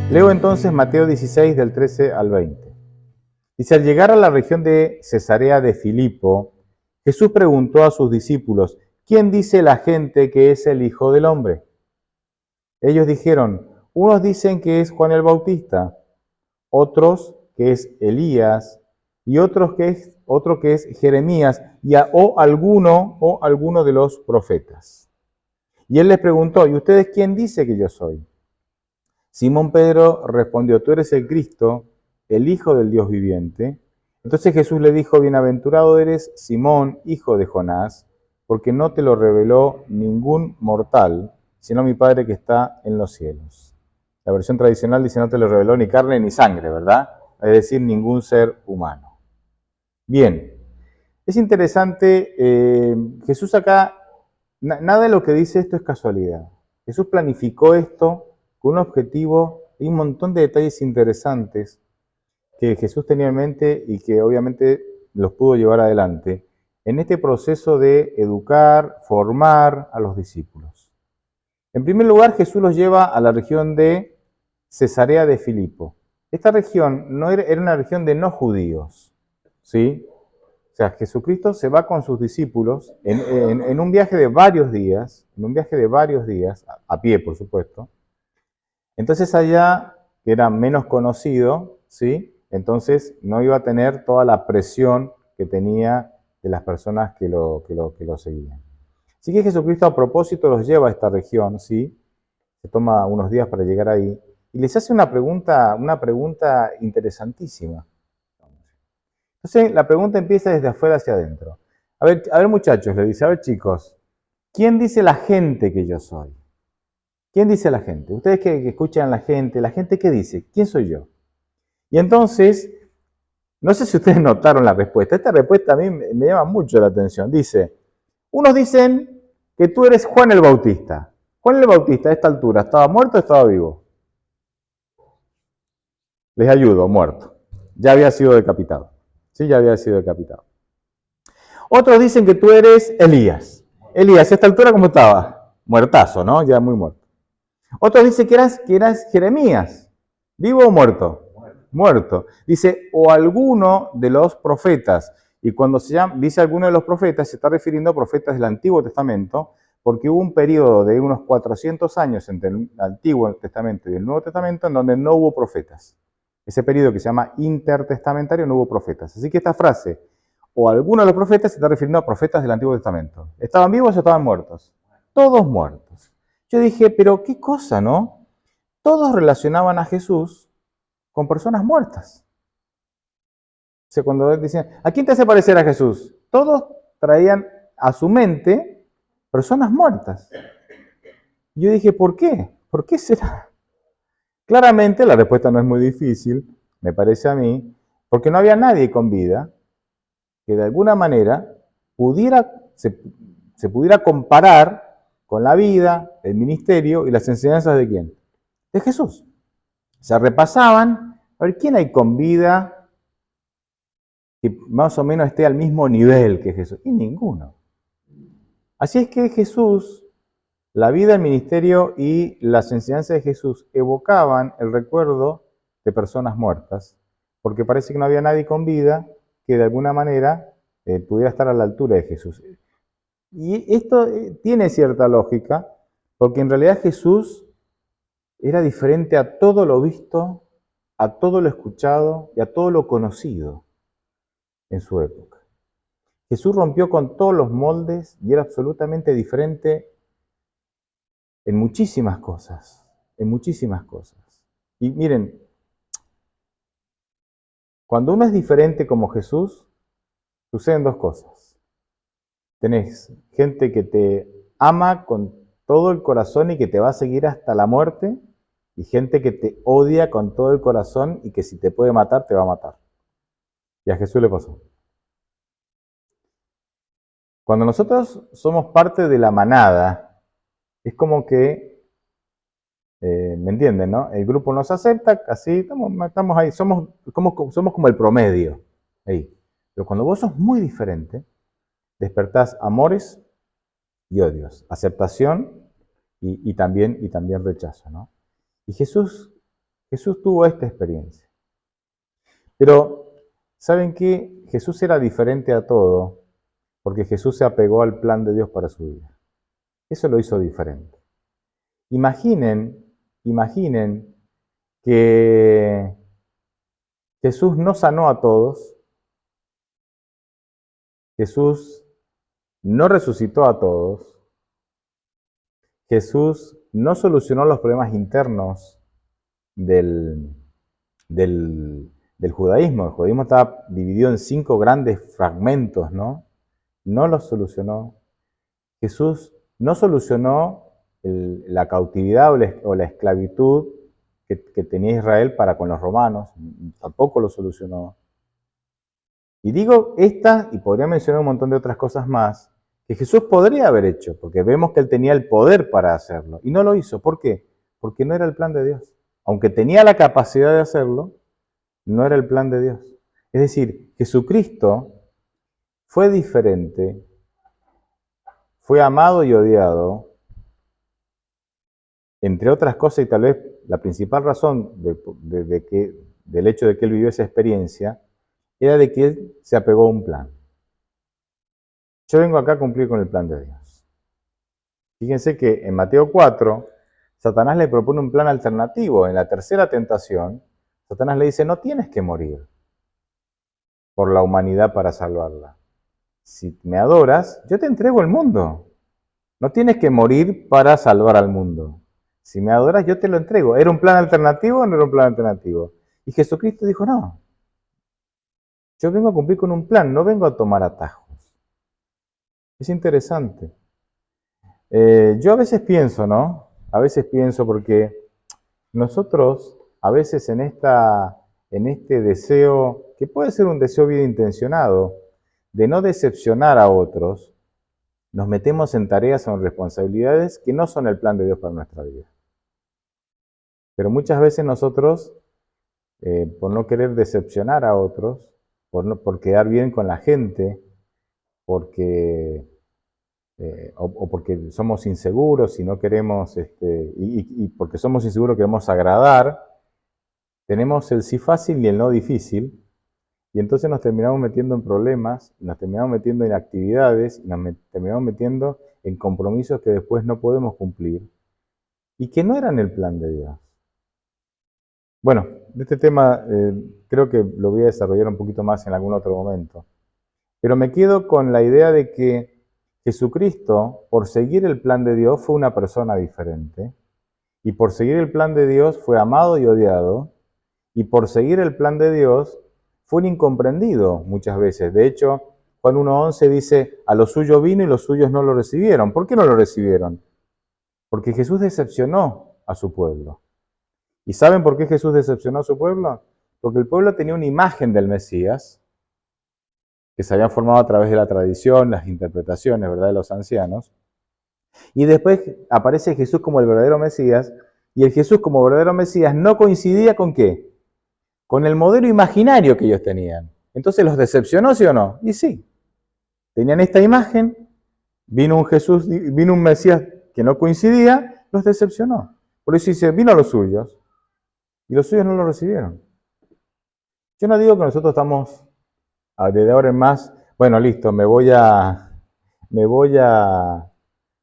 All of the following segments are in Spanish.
Leo entonces Mateo 16 del 13 al 20. Dice, al llegar a la región de Cesarea de Filipo, Jesús preguntó a sus discípulos, ¿quién dice la gente que es el Hijo del Hombre? Ellos dijeron, unos dicen que es Juan el Bautista, otros que es Elías, y otro que es Jeremías, o alguno de los profetas. Y él les preguntó, ¿y ustedes quién dice que yo soy? Simón Pedro respondió, tú eres el Cristo, el Hijo del Dios viviente. Entonces Jesús le dijo, bienaventurado eres Simón, hijo de Jonás, porque no te lo reveló ningún mortal, sino mi Padre que está en los cielos. La versión tradicional dice, no te lo reveló ni carne ni sangre, ¿verdad? Es decir, ningún ser humano. Bien, es interesante, Jesús acá, nada de lo que dice esto es casualidad. Jesús planificó esto con un objetivo y un montón de detalles interesantes que Jesús tenía en mente y que obviamente los pudo llevar adelante en este proceso de educar, formar a los discípulos. En primer lugar, Jesús los lleva a la región de Cesarea de Filipo. Esta región era una región de no judíos, ¿sí? O sea, Jesucristo se va con sus discípulos en un viaje de varios días, a pie por supuesto. Entonces allá, que era menos conocido, ¿sí? Entonces no iba a tener toda la presión que tenía de las personas que lo seguían. Así que Jesucristo a propósito los lleva a esta región, ¿sí? Se toma unos días para llegar ahí y les hace una pregunta interesantísima. Entonces la pregunta empieza desde afuera hacia adentro. A ver muchachos, le dice, a ver chicos, ¿quién dice la gente que yo soy? ¿Quién dice la gente? Ustedes que escuchan a la gente ¿qué dice? ¿Quién soy yo? Y entonces, no sé si ustedes notaron la respuesta. Esta respuesta a mí me llama mucho la atención. Dice, unos dicen que tú eres Juan el Bautista. Juan el Bautista a esta altura, ¿estaba muerto o estaba vivo? Les ayudo, muerto. Ya había sido decapitado. Sí, ya había sido decapitado. Otros dicen que tú eres Elías. Elías, a esta altura, ¿cómo estaba? Muertazo, ¿no? Ya muy muerto. Otros dicen que eras Jeremías. ¿Vivo o muerto? Muerto. Dice, o alguno de los profetas. Y cuando dice alguno de los profetas, se está refiriendo a profetas del Antiguo Testamento, porque hubo un periodo de unos 400 años entre el Antiguo Testamento y el Nuevo Testamento en donde no hubo profetas. Ese periodo que se llama intertestamentario no hubo profetas. Así que esta frase, o alguno de los profetas, se está refiriendo a profetas del Antiguo Testamento. ¿Estaban vivos o estaban muertos? Todos muertos. Yo dije, pero qué cosa, ¿no? Todos relacionaban a Jesús con personas muertas. O sea, cuando decían, ¿a quién te hace parecer a Jesús? Todos traían a su mente personas muertas. Y yo dije, ¿por qué? ¿Por qué será? Claramente la respuesta no es muy difícil, me parece a mí, porque no había nadie con vida que de alguna manera se pudiera comparar con la vida, el ministerio y las enseñanzas de quién? De Jesús. Se repasaban, a ver, ¿quién hay con vida que más o menos esté al mismo nivel que Jesús? Y ninguno. Así es que Jesús, la vida, el ministerio y las enseñanzas de Jesús evocaban el recuerdo de personas muertas, porque parece que no había nadie con vida que de alguna manera pudiera estar a la altura de Jesús. Y esto tiene cierta lógica, porque en realidad Jesús era diferente a todo lo visto, a todo lo escuchado y a todo lo conocido en su época. Jesús rompió con todos los moldes y era absolutamente diferente en muchísimas cosas, en muchísimas cosas. Y miren, cuando uno es diferente como Jesús, suceden dos cosas. Tenés gente que te ama con todo el corazón y que te va a seguir hasta la muerte, y gente que te odia con todo el corazón y que si te puede matar, te va a matar. Y a Jesús le pasó. Cuando nosotros somos parte de la manada, es como que, ¿me entienden, no? El grupo nos acepta, así estamos ahí, somos como el promedio. Ahí. Pero cuando vos sos muy diferente, despertás amores y odios, aceptación y también rechazo, ¿no? Y Jesús Jesús tuvo esta experiencia. Pero, ¿saben qué? Jesús era diferente a todo porque Jesús se apegó al plan de Dios para su vida. Eso lo hizo diferente. Imaginen que Jesús no sanó a todos, Jesús no resucitó a todos, Jesús no solucionó los problemas internos del, del judaísmo. El judaísmo estaba dividido en 5 grandes fragmentos, ¿no? No los solucionó. Jesús no solucionó la cautividad o la esclavitud que tenía Israel para con los romanos, tampoco lo solucionó. Y digo esta, y podría mencionar un montón de otras cosas más, que Jesús podría haber hecho, porque vemos que él tenía el poder para hacerlo, y no lo hizo. ¿Por qué? Porque no era el plan de Dios. Aunque tenía la capacidad de hacerlo, no era el plan de Dios. Es decir, Jesucristo fue diferente, fue amado y odiado, entre otras cosas, y tal vez la principal razón del hecho de que él vivió esa experiencia, era de que él se apegó a un plan. Yo vengo acá a cumplir con el plan de Dios. Fíjense que en Mateo 4, Satanás le propone un plan alternativo. En la tercera tentación, Satanás le dice, no tienes que morir por la humanidad para salvarla. Si me adoras, yo te entrego el mundo. No tienes que morir para salvar al mundo. Si me adoras, yo te lo entrego. ¿Era un plan alternativo o no era un plan alternativo? Y Jesucristo dijo, no. Yo vengo a cumplir con un plan, no vengo a tomar atajos. Es interesante. Yo a veces pienso, ¿no? A veces pienso porque nosotros, a veces en este deseo, que puede ser un deseo bien intencionado, de no decepcionar a otros, nos metemos en tareas o en responsabilidades que no son el plan de Dios para nuestra vida. Pero muchas veces nosotros, por no querer decepcionar a otros, por quedar bien con la gente, porque o porque somos inseguros y no queremos, y porque somos inseguros queremos agradar, tenemos el sí fácil y el no difícil, y entonces nos terminamos metiendo en problemas, nos terminamos metiendo en actividades, y nos terminamos metiendo en compromisos que después no podemos cumplir, y que no eran el plan de Dios. Bueno, de este tema creo que lo voy a desarrollar un poquito más en algún otro momento, pero me quedo con la idea de que Jesucristo, por seguir el plan de Dios, fue una persona diferente. Y por seguir el plan de Dios fue amado y odiado. Y por seguir el plan de Dios fue un incomprendido muchas veces. De hecho, Juan 1:11 dice, a lo suyo vino y los suyos no lo recibieron. ¿Por qué no lo recibieron? Porque Jesús decepcionó a su pueblo. ¿Y saben por qué Jesús decepcionó a su pueblo? Porque el pueblo tenía una imagen del Mesías, que se habían formado a través de la tradición, las interpretaciones, ¿verdad?, de los ancianos. Y después aparece Jesús como el verdadero Mesías, y el Jesús como verdadero Mesías no coincidía ¿con qué? Con el modelo imaginario que ellos tenían. Entonces los decepcionó, ¿sí o no? Y sí. Tenían esta imagen, vino un Mesías que no coincidía, los decepcionó. Por eso dice, vino a los suyos, y los suyos no lo recibieron. Yo no digo que nosotros estamos desde ahora en más, bueno, listo, me voy a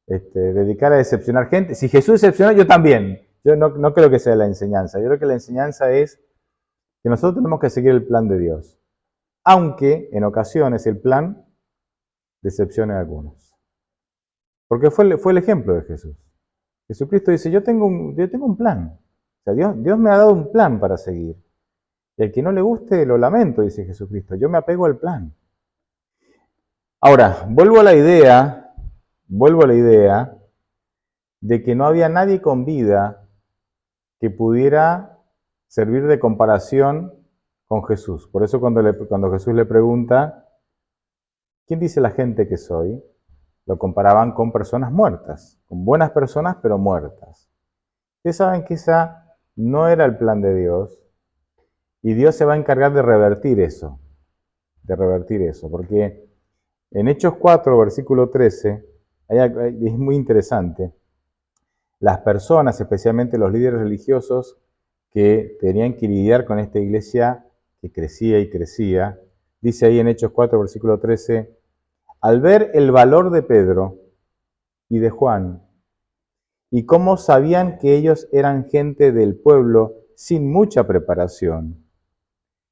dedicar a decepcionar gente. Si Jesús decepcionó, yo también. Yo no creo que sea la enseñanza. Yo creo que la enseñanza es que nosotros tenemos que seguir el plan de Dios. Aunque en ocasiones el plan decepcione a algunos. Porque fue el ejemplo de Jesús. Jesucristo dice, yo tengo un plan. O sea, Dios me ha dado un plan para seguir. Y al que no le guste, lo lamento, dice Jesucristo. Yo me apego al plan. Ahora, vuelvo a la idea de que no había nadie con vida que pudiera servir de comparación con Jesús. Por eso cuando Jesús le pregunta, ¿quién dice la gente que soy? Lo comparaban con personas muertas, con buenas personas pero muertas. Ustedes saben que esa no era el plan de Dios, y Dios se va a encargar de revertir eso, porque en Hechos 4, versículo 13, es muy interesante. Las personas, especialmente los líderes religiosos que tenían que lidiar con esta iglesia que crecía y crecía. Dice ahí en Hechos 4, versículo 13, al ver el valor de Pedro y de Juan, y cómo sabían que ellos eran gente del pueblo sin mucha preparación,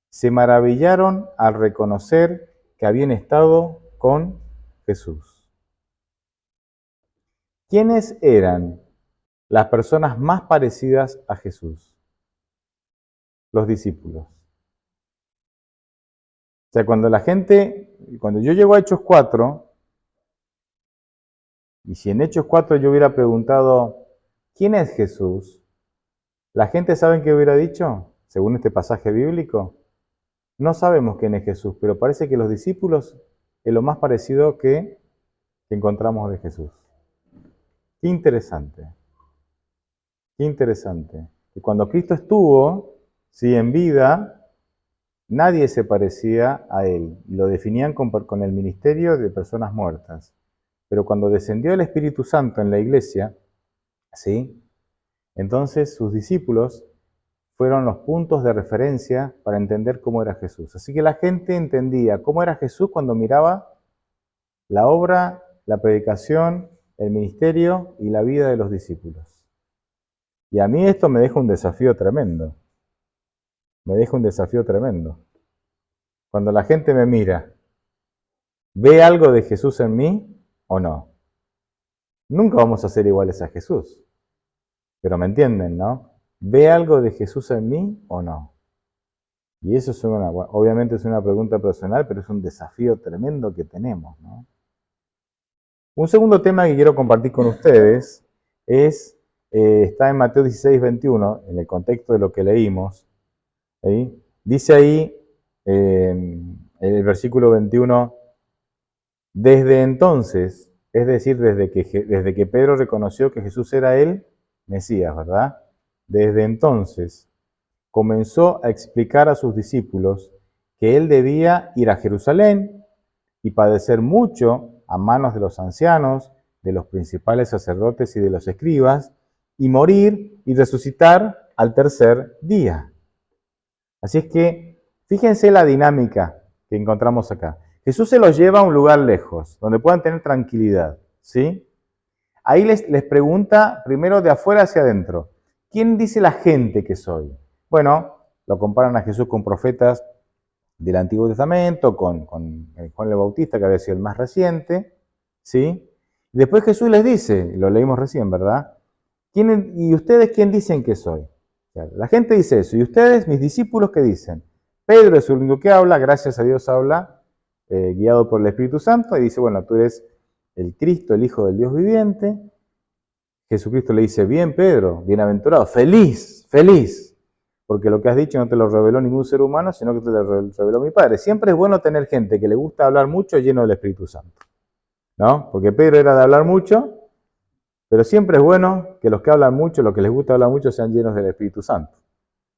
se maravillaron al reconocer que habían estado con Jesús. ¿Quiénes eran las personas más parecidas a Jesús? Los discípulos. O sea, cuando yo llego a Hechos 4, y si en Hechos 4 yo hubiera preguntado, ¿quién es Jesús? ¿La gente sabe qué hubiera dicho? Según este pasaje bíblico, no sabemos quién es Jesús, pero parece que los discípulos es lo más parecido que encontramos de Jesús. Qué interesante, qué interesante. Y cuando Cristo estuvo, sí, en vida, nadie se parecía a él. Y lo definían con el ministerio de personas muertas. Pero cuando descendió el Espíritu Santo en la iglesia, ¿sí? Entonces sus discípulos fueron los puntos de referencia para entender cómo era Jesús. Así que la gente entendía cómo era Jesús cuando miraba la obra, la predicación, el ministerio y la vida de los discípulos. Y a mí esto me deja un desafío tremendo. Me deja un desafío tremendo. Cuando la gente me mira, ¿ve algo de Jesús en mí o no? Nunca vamos a ser iguales a Jesús. Pero me entienden, ¿no? ¿Ve algo de Jesús en mí o no? Y eso es obviamente es una pregunta personal, pero es un desafío tremendo que tenemos, ¿no? Un segundo tema que quiero compartir con ustedes está en Mateo 16, 21, en el contexto de lo que leímos. ¿Sí? Dice ahí, en el versículo 21, desde entonces, es decir, desde que Pedro reconoció que Jesús era el Mesías, ¿verdad? Desde entonces comenzó a explicar a sus discípulos que él debía ir a Jerusalén y padecer mucho a manos de los ancianos, de los principales sacerdotes y de los escribas, y morir y resucitar al tercer día. Así es que fíjense la dinámica que encontramos acá. Jesús se los lleva a un lugar lejos, donde puedan tener tranquilidad, ¿sí? Ahí les pregunta primero de afuera hacia adentro, ¿quién dice la gente que soy? Bueno, lo comparan a Jesús con profetas del Antiguo Testamento, con Juan el Bautista, que había sido el más reciente, ¿sí? Y después Jesús les dice, lo leímos recién, ¿verdad? ¿Y ustedes quién dicen que soy? O sea, la gente dice eso, y ustedes, mis discípulos, ¿qué dicen? Pedro es el único que habla, gracias a Dios habla, guiado por el Espíritu Santo, y dice, bueno, tú eres el Cristo, el Hijo del Dios viviente. Jesucristo le dice, bien Pedro, bienaventurado, feliz, feliz, porque lo que has dicho no te lo reveló ningún ser humano, sino que te lo reveló mi Padre. Siempre es bueno tener gente que le gusta hablar mucho lleno del Espíritu Santo, ¿no? Porque Pedro era de hablar mucho, pero siempre es bueno que los que hablan mucho, los que les gusta hablar mucho, sean llenos del Espíritu Santo.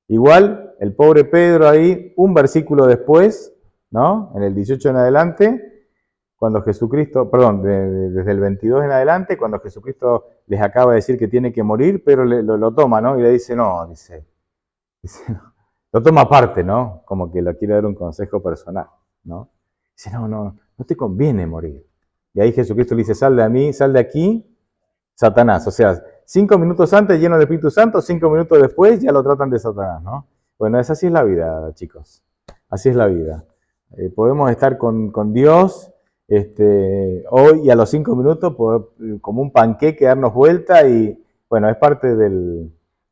Igual, el pobre Pedro ahí, un versículo después, ¿no? En el 18 en adelante, cuando Jesucristo, perdón, desde el 22 en adelante, cuando Jesucristo les acaba de decir que tiene que morir, Pedro lo toma, ¿no? Y le dice, no, no. Lo toma aparte, ¿no? Como que le quiere dar un consejo personal, ¿no? Dice, no te conviene morir. Y ahí Jesucristo le dice, sal de mí, sal de aquí, Satanás. O sea, 5 minutos antes lleno del Espíritu Santo, 5 minutos después ya lo tratan de Satanás, ¿no? Bueno, así es la vida, chicos. Así es la vida. Podemos estar con Dios hoy y a los 5 minutos como un panqueque darnos vuelta y bueno, es parte de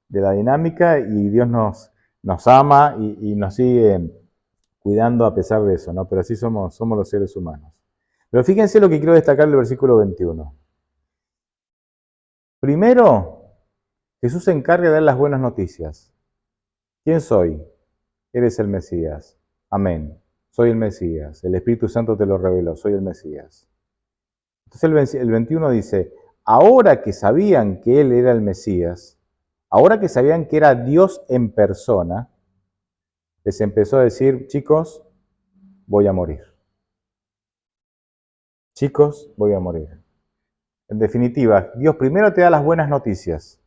la dinámica y Dios nos ama y nos sigue cuidando a pesar de eso, ¿no? Pero así somos los seres humanos. Pero fíjense lo que quiero destacar del versículo 21. Primero, Jesús se encarga de dar las buenas noticias. ¿Quién soy? Eres el Mesías. Amén. Soy el Mesías. El Espíritu Santo te lo reveló. Soy el Mesías. Entonces el 21 dice, ahora que sabían que Él era el Mesías, ahora que sabían que era Dios en persona, les empezó a decir, chicos, voy a morir. Chicos, voy a morir. En definitiva, Dios primero te da las buenas noticias.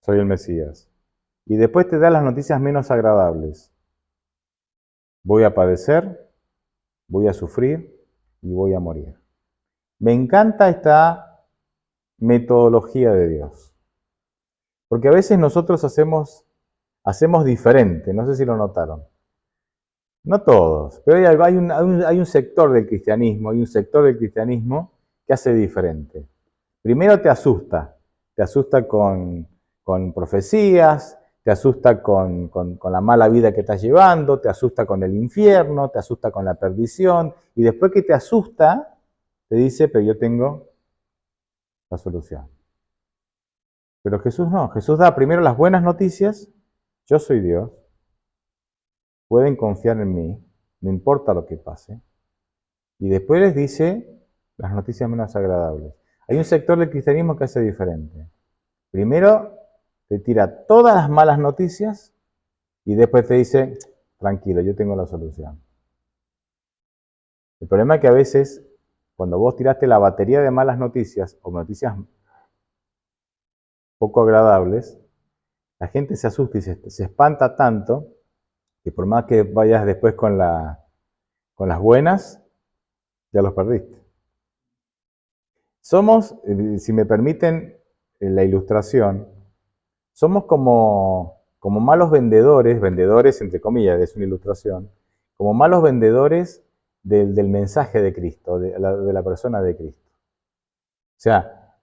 Soy el Mesías. y después te da las noticias menos agradables. Voy a padecer, voy a sufrir y voy a morir. Me encanta esta metodología de Dios, porque a veces nosotros hacemos diferente, no sé si lo notaron. No todos, pero hay un sector del cristianismo, que hace diferente. Primero te asusta con profecías, te asusta con la mala vida que estás llevando, te asusta con el infierno, te asusta con la perdición, y después que te asusta, te dice, pero yo tengo la solución. Pero Jesús no, Jesús da primero las buenas noticias, yo soy Dios, pueden confiar en mí, no importa lo que pase, y después les dice las noticias menos agradables. Hay un sector del cristianismo que hace diferente. Primero te tira todas las malas noticias y después te dice, tranquilo, yo tengo la solución. El problema es que a veces, cuando vos tiraste la batería de malas noticias o noticias poco agradables, la gente se asusta y se espanta tanto que por más que vayas después con las buenas, ya los perdiste. Somos, si me permiten la ilustración, somos como malos vendedores entre comillas, es una ilustración, como malos vendedores del mensaje de Cristo, de la persona de Cristo. O sea,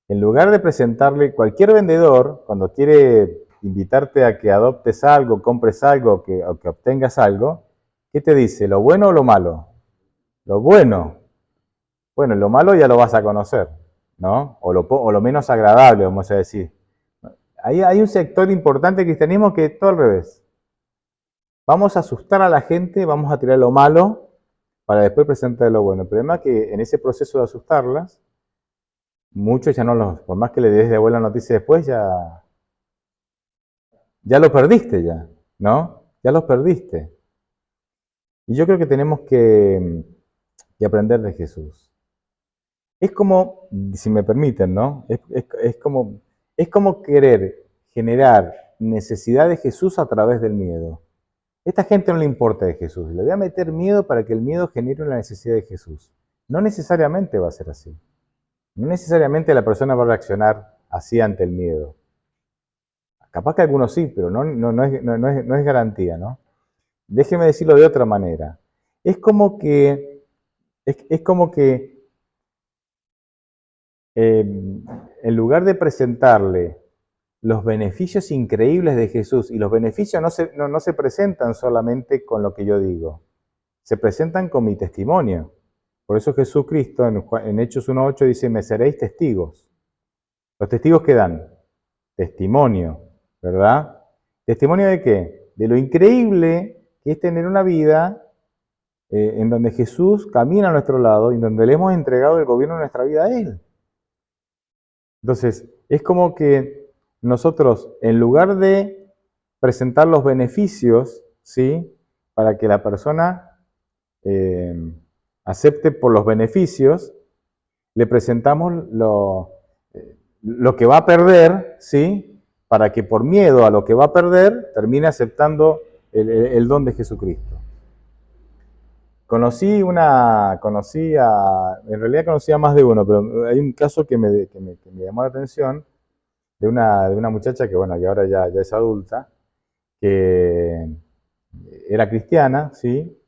en lugar de presentarle, cualquier vendedor, cuando quiere invitarte a que adoptes algo, compres algo o que obtengas algo, ¿qué te dice? ¿Lo bueno o lo malo? Lo bueno. Bueno, lo malo ya lo vas a conocer, ¿no? O lo menos agradable, vamos a decir. Hay un sector importante del cristianismo que es todo al revés. Vamos a asustar a la gente, vamos a tirar lo malo para después presentar lo bueno. El problema es que en ese proceso de asustarlas, muchos ya no los, por más que le des de buena noticia después, ya lo perdiste ya, ¿no? Ya los perdiste. Y yo creo que tenemos que aprender de Jesús. Es como, si me permiten, ¿no? Es como querer generar necesidad de Jesús a través del miedo. A esta gente no le importa de Jesús. Le voy a meter miedo para que el miedo genere una necesidad de Jesús. No necesariamente va a ser así. No necesariamente la persona va a reaccionar así ante el miedo. Capaz que algunos sí, pero no es garantía, ¿no? Déjeme decirlo de otra manera. Es como que en lugar de presentarle los beneficios increíbles de Jesús, y los beneficios no se presentan solamente con lo que yo digo, se presentan con mi testimonio. Por eso Jesucristo en Hechos 1.8 dice, me seréis testigos. ¿Los testigos qué dan? Testimonio, ¿verdad? ¿Testimonio de qué? De lo increíble que es tener una vida en donde Jesús camina a nuestro lado y en donde le hemos entregado el gobierno de nuestra vida a Él. Entonces, es como que nosotros, en lugar de presentar los beneficios, ¿sí? Para que la persona acepte por los beneficios, le presentamos lo que va a perder, ¿sí? Para que por miedo a lo que va a perder, termine aceptando el don de Jesucristo. En realidad conocí a más de uno, pero hay un caso que me llamó la atención de una muchacha que, bueno, y ahora ya es adulta, que era cristiana, ¿sí?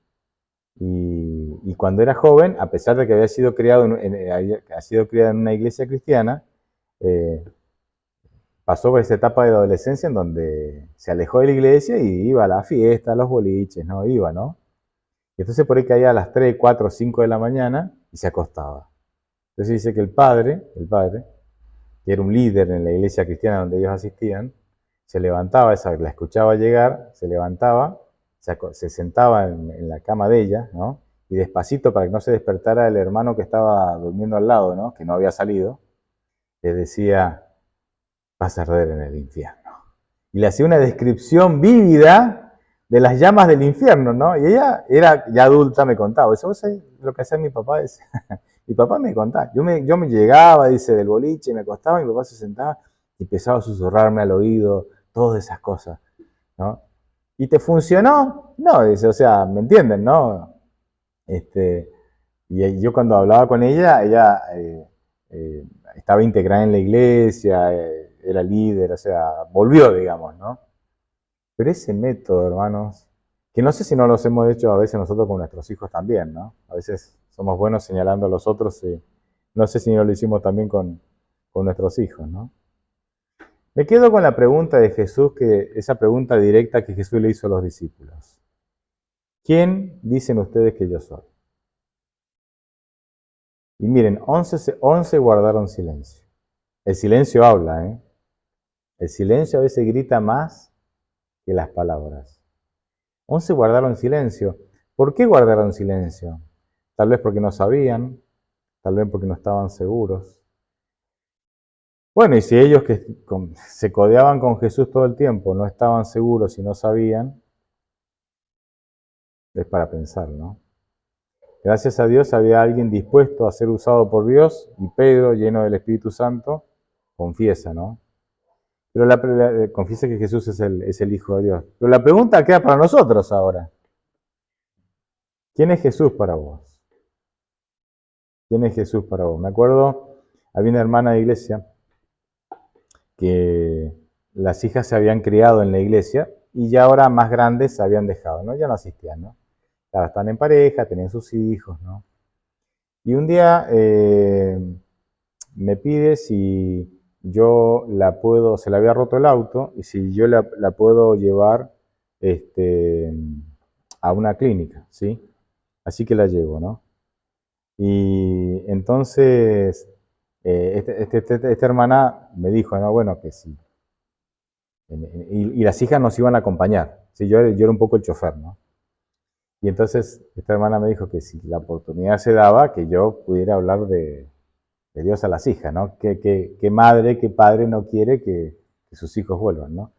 Y cuando era joven, a pesar de que había sido criada en una iglesia cristiana, pasó por esa etapa de la adolescencia en donde se alejó de la iglesia y iba a la fiesta, a los boliches, ¿no? Iba, ¿no? Y entonces por ahí caía a las 3, 4, 5 de la mañana y se acostaba. Entonces dice que el padre, que era un líder en la iglesia cristiana donde ellos asistían, se levantaba, la escuchaba llegar, se levantaba, se sentaba en la cama de ella, ¿no? Y despacito, para que no se despertara el hermano que estaba durmiendo al lado, ¿no? Que no había salido, le decía, vas a arder en el infierno. Y le hacía una descripción vívida de las llamas del infierno, ¿no? Y ella era ya adulta, me contaba, eso es lo que hacía mi papá, decía. Mi papá me contaba, yo me llegaba, dice, del boliche, me acostaba, mi papá se sentaba y empezaba a susurrarme al oído todas esas cosas, ¿no? ¿Y te funcionó? No, dice, o sea, ¿me entienden, no? Y yo cuando hablaba con ella, estaba integrada en la iglesia, era líder, o sea, volvió, digamos, ¿no? Pero ese método, hermanos, que no sé si no los hemos hecho a veces nosotros con nuestros hijos también, ¿no? A veces somos buenos señalando a los otros y no sé si no lo hicimos también con nuestros hijos, ¿no? Me quedo con la pregunta de Jesús, esa pregunta directa que Jesús le hizo a los discípulos. ¿Quién dicen ustedes que yo soy? Y miren, 11 guardaron silencio. El silencio habla, ¿eh? El silencio a veces grita más que las palabras. 11 guardaron silencio. ¿Por qué guardaron silencio? Tal vez porque no sabían, tal vez porque no estaban seguros. Bueno, y si ellos que se codeaban con Jesús todo el tiempo no estaban seguros y no sabían, es para pensar, ¿no? Gracias a Dios había alguien dispuesto a ser usado por Dios y Pedro, lleno del Espíritu Santo, confiesa, ¿no? Pero confiesa que Jesús es el Hijo de Dios. Pero la pregunta queda para nosotros ahora. ¿Quién es Jesús para vos? ¿Quién es Jesús para vos? Me acuerdo, había una hermana de iglesia que las hijas se habían criado en la iglesia y ya ahora más grandes se habían dejado, ¿no? Ya no asistían, ¿no? Claro, están en pareja, tenían sus hijos, ¿no? Y un día me pide si yo la puedo, se le había roto el auto, y si yo la puedo llevar a una clínica, ¿sí? Así que la llevo, ¿no? Y entonces esta hermana me dijo, no, bueno, que sí. Y las hijas nos iban a acompañar. ¿Sí? Yo era un poco el chofer, ¿no? Y entonces esta hermana me dijo que si la oportunidad se daba, que yo pudiera hablar de Dios a las hijas, ¿no? ¿Qué madre, qué padre no quiere que sus hijos vuelvan, ¿no?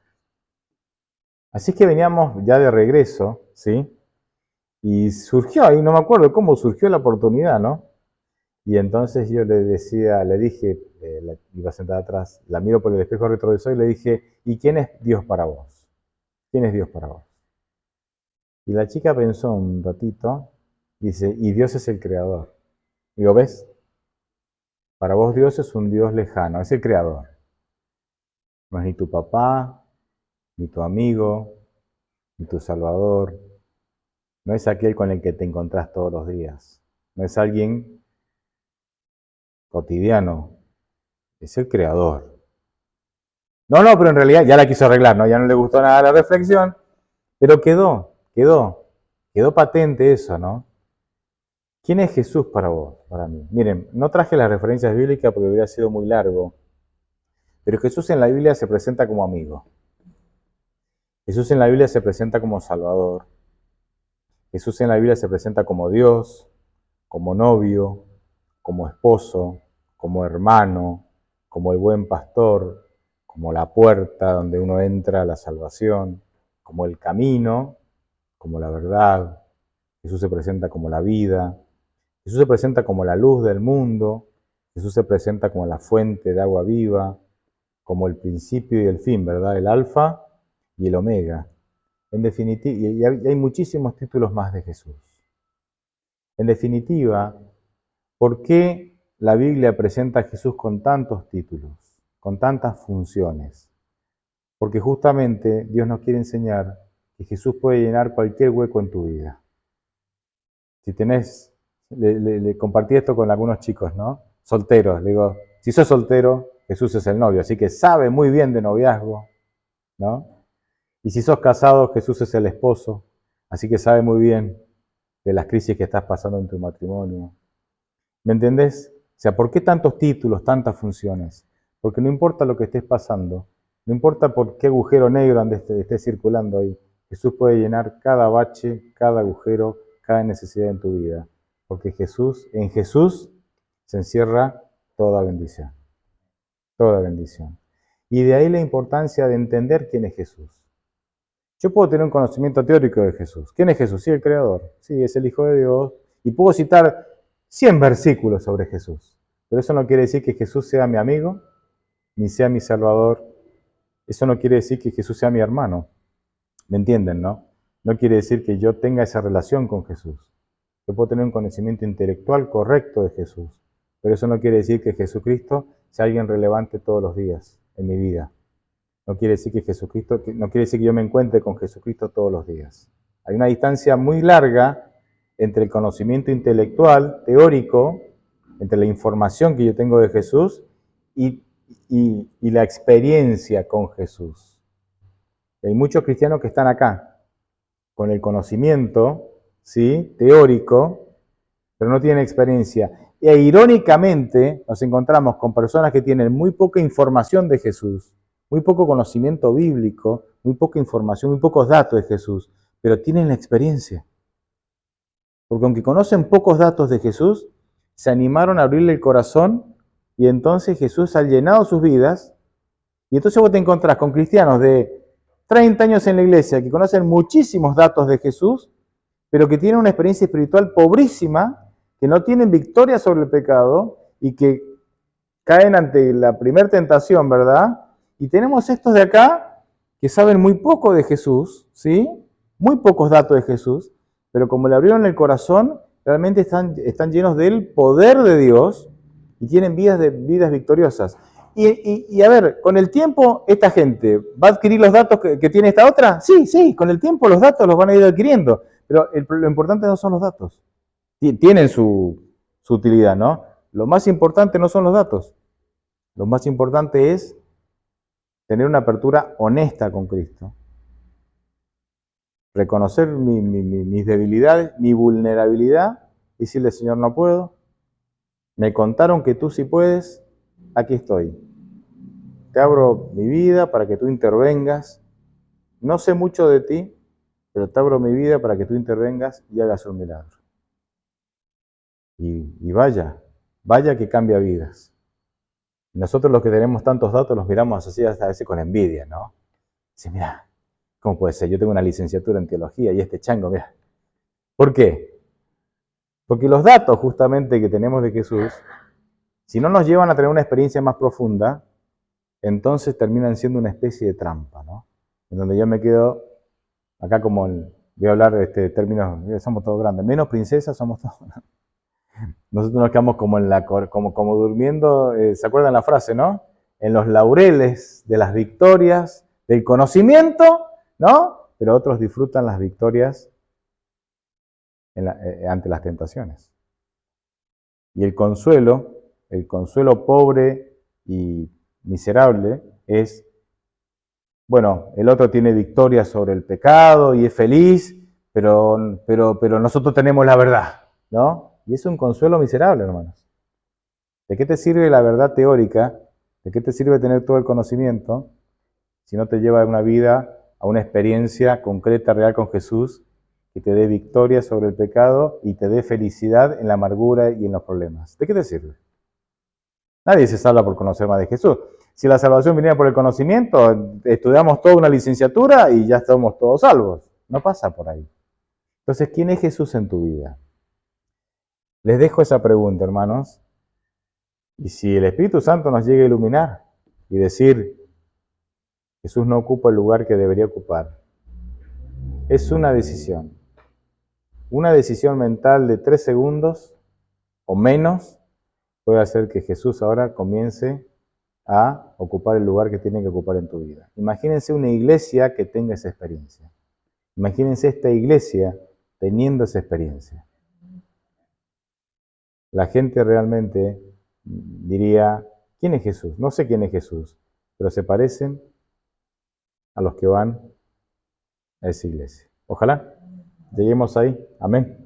Así que veníamos ya de regreso, ¿sí? Y surgió ahí, no me acuerdo cómo surgió la oportunidad, ¿no? Y entonces yo le dije, iba sentada atrás, la miro por el espejo retrovisor y le dije, ¿y quién es Dios para vos? ¿Quién es Dios para vos? Y la chica pensó un ratito, dice, y Dios es el creador. Digo, ¿ves? Para vos Dios es un Dios lejano, es el creador. No es ni tu papá, ni tu amigo, ni tu salvador. No es aquel con el que te encontrás todos los días. No es alguien cotidiano, es el creador. No, pero en realidad ya la quiso arreglar, ¿no? Ya no le gustó nada la reflexión, pero quedó patente eso, ¿no? ¿Quién es Jesús para vos, para mí? Miren, no traje las referencias bíblicas porque hubiera sido muy largo, pero Jesús en la Biblia se presenta como amigo. Jesús en la Biblia se presenta como Salvador. Jesús en la Biblia se presenta como Dios, como novio, como esposo, como hermano, como el buen pastor, como la puerta donde uno entra a la salvación, como el camino, como la verdad. Jesús se presenta como la vida. Jesús se presenta como la luz del mundo. Jesús se presenta como la fuente de agua viva, como el principio y el fin, ¿verdad? El alfa y el omega. En definitiva, y hay muchísimos títulos más de Jesús. En definitiva, ¿por qué la Biblia presenta a Jesús con tantos títulos, con tantas funciones? Porque justamente Dios nos quiere enseñar que Jesús puede llenar cualquier hueco en tu vida. Si tenés, le compartí esto con algunos chicos, ¿no? Solteros, le digo, si sos soltero, Jesús es el novio, así que sabe muy bien de noviazgo, ¿no? Y si sos casado, Jesús es el esposo, así que sabe muy bien de las crisis que estás pasando en tu matrimonio. ¿Me entendés? O sea, ¿por qué tantos títulos, tantas funciones? Porque no importa lo que estés pasando, no importa por qué agujero negro estés circulando ahí, Jesús puede llenar cada bache, cada agujero, cada necesidad en tu vida. Porque en Jesús se encierra toda bendición. Toda bendición. Y de ahí la importancia de entender quién es Jesús. Yo puedo tener un conocimiento teórico de Jesús. ¿Quién es Jesús? Sí, el Creador. Sí, es el Hijo de Dios. Y puedo citar 100 versículos sobre Jesús. Pero eso no quiere decir que Jesús sea mi amigo, ni sea mi Salvador, Eso no quiere decir que Jesús sea mi hermano. ¿Me entienden, no? No quiere decir que yo tenga esa relación con Jesús. Yo puedo tener un conocimiento intelectual correcto de Jesús, pero eso no quiere decir que Jesucristo sea alguien relevante todos los días en mi vida. No quiere decir no quiere decir que yo me encuentre con Jesucristo todos los días. Hay una distancia muy larga entre el conocimiento intelectual, teórico, entre la información que yo tengo de Jesús y, y la experiencia con Jesús. Y hay muchos cristianos que están acá, con el conocimiento, ¿sí?, teórico, pero no tienen experiencia. E irónicamente nos encontramos con personas que tienen muy poca información de Jesús, muy poco conocimiento bíblico, muy poca información, muy pocos datos de Jesús, pero tienen la experiencia. Porque aunque conocen pocos datos de Jesús, se animaron a abrirle el corazón y entonces Jesús ha llenado sus vidas. Y entonces vos te encontrás con cristianos de 30 años en la iglesia que conocen muchísimos datos de Jesús, pero que tienen una experiencia espiritual pobrísima, que no tienen victoria sobre el pecado y que caen ante la primera tentación, ¿verdad? Y tenemos estos de acá que saben muy poco de Jesús, ¿sí? Muy pocos datos de Jesús, pero como le abrieron el corazón, realmente están llenos del poder de Dios y tienen vidas victoriosas. Y a ver, con el tiempo, ¿esta gente va a adquirir los datos que tiene esta otra? Sí, sí, con el tiempo los datos los van a ir adquiriendo, pero lo importante no son los datos. Tienen su utilidad, ¿no? Lo más importante no son los datos. Lo más importante es tener una apertura honesta con Cristo. Reconocer mis debilidades, mi vulnerabilidad, y decirle, Señor, no puedo. Me contaron que tú sí puedes, aquí estoy. Te abro mi vida para que tú intervengas. No sé mucho de ti, pero te abro mi vida para que tú intervengas y hagas un milagro. Y vaya que cambia vidas. Nosotros los que tenemos tantos datos los miramos así hasta a veces con envidia, ¿no? Dice, mira, ¿cómo puede ser? Yo tengo una licenciatura en teología y este chango, mira. ¿Por qué? Porque los datos justamente que tenemos de Jesús, si no nos llevan a tener una experiencia más profunda, entonces terminan siendo una especie de trampa, ¿no? En donde yo me quedo, acá como, voy a hablar términos, somos todos grandes, menos princesas somos todos grandes. Nosotros nos quedamos como, como durmiendo, ¿se acuerdan la frase, no? En los laureles de las victorias, del conocimiento, ¿no? Pero otros disfrutan las victorias ante las tentaciones. Y el consuelo pobre y miserable es, bueno, el otro tiene victoria sobre el pecado y es feliz, pero nosotros tenemos la verdad, ¿no? Y es un consuelo miserable, hermanos. ¿De qué te sirve la verdad teórica? ¿De qué te sirve tener todo el conocimiento si no te lleva a una vida, a una experiencia concreta, real con Jesús, que te dé victoria sobre el pecado y te dé felicidad en la amargura y en los problemas? ¿De qué te sirve? Nadie se salva por conocer más de Jesús. Si la salvación viniera por el conocimiento, estudiamos toda una licenciatura y ya estamos todos salvos. No pasa por ahí. Entonces, ¿quién es Jesús en tu vida? Les dejo esa pregunta, hermanos. Y si el Espíritu Santo nos llega a iluminar y decir, Jesús no ocupa el lugar que debería ocupar, es una decisión. Una decisión mental de 3 segundos o menos puede hacer que Jesús ahora comience a ocupar el lugar que tiene que ocupar en tu vida. Imagínense una iglesia que tenga esa experiencia. Imagínense esta iglesia teniendo esa experiencia. La gente realmente diría, ¿quién es Jesús? No sé quién es Jesús, pero se parecen a los que van a esa iglesia. Ojalá lleguemos ahí. Amén.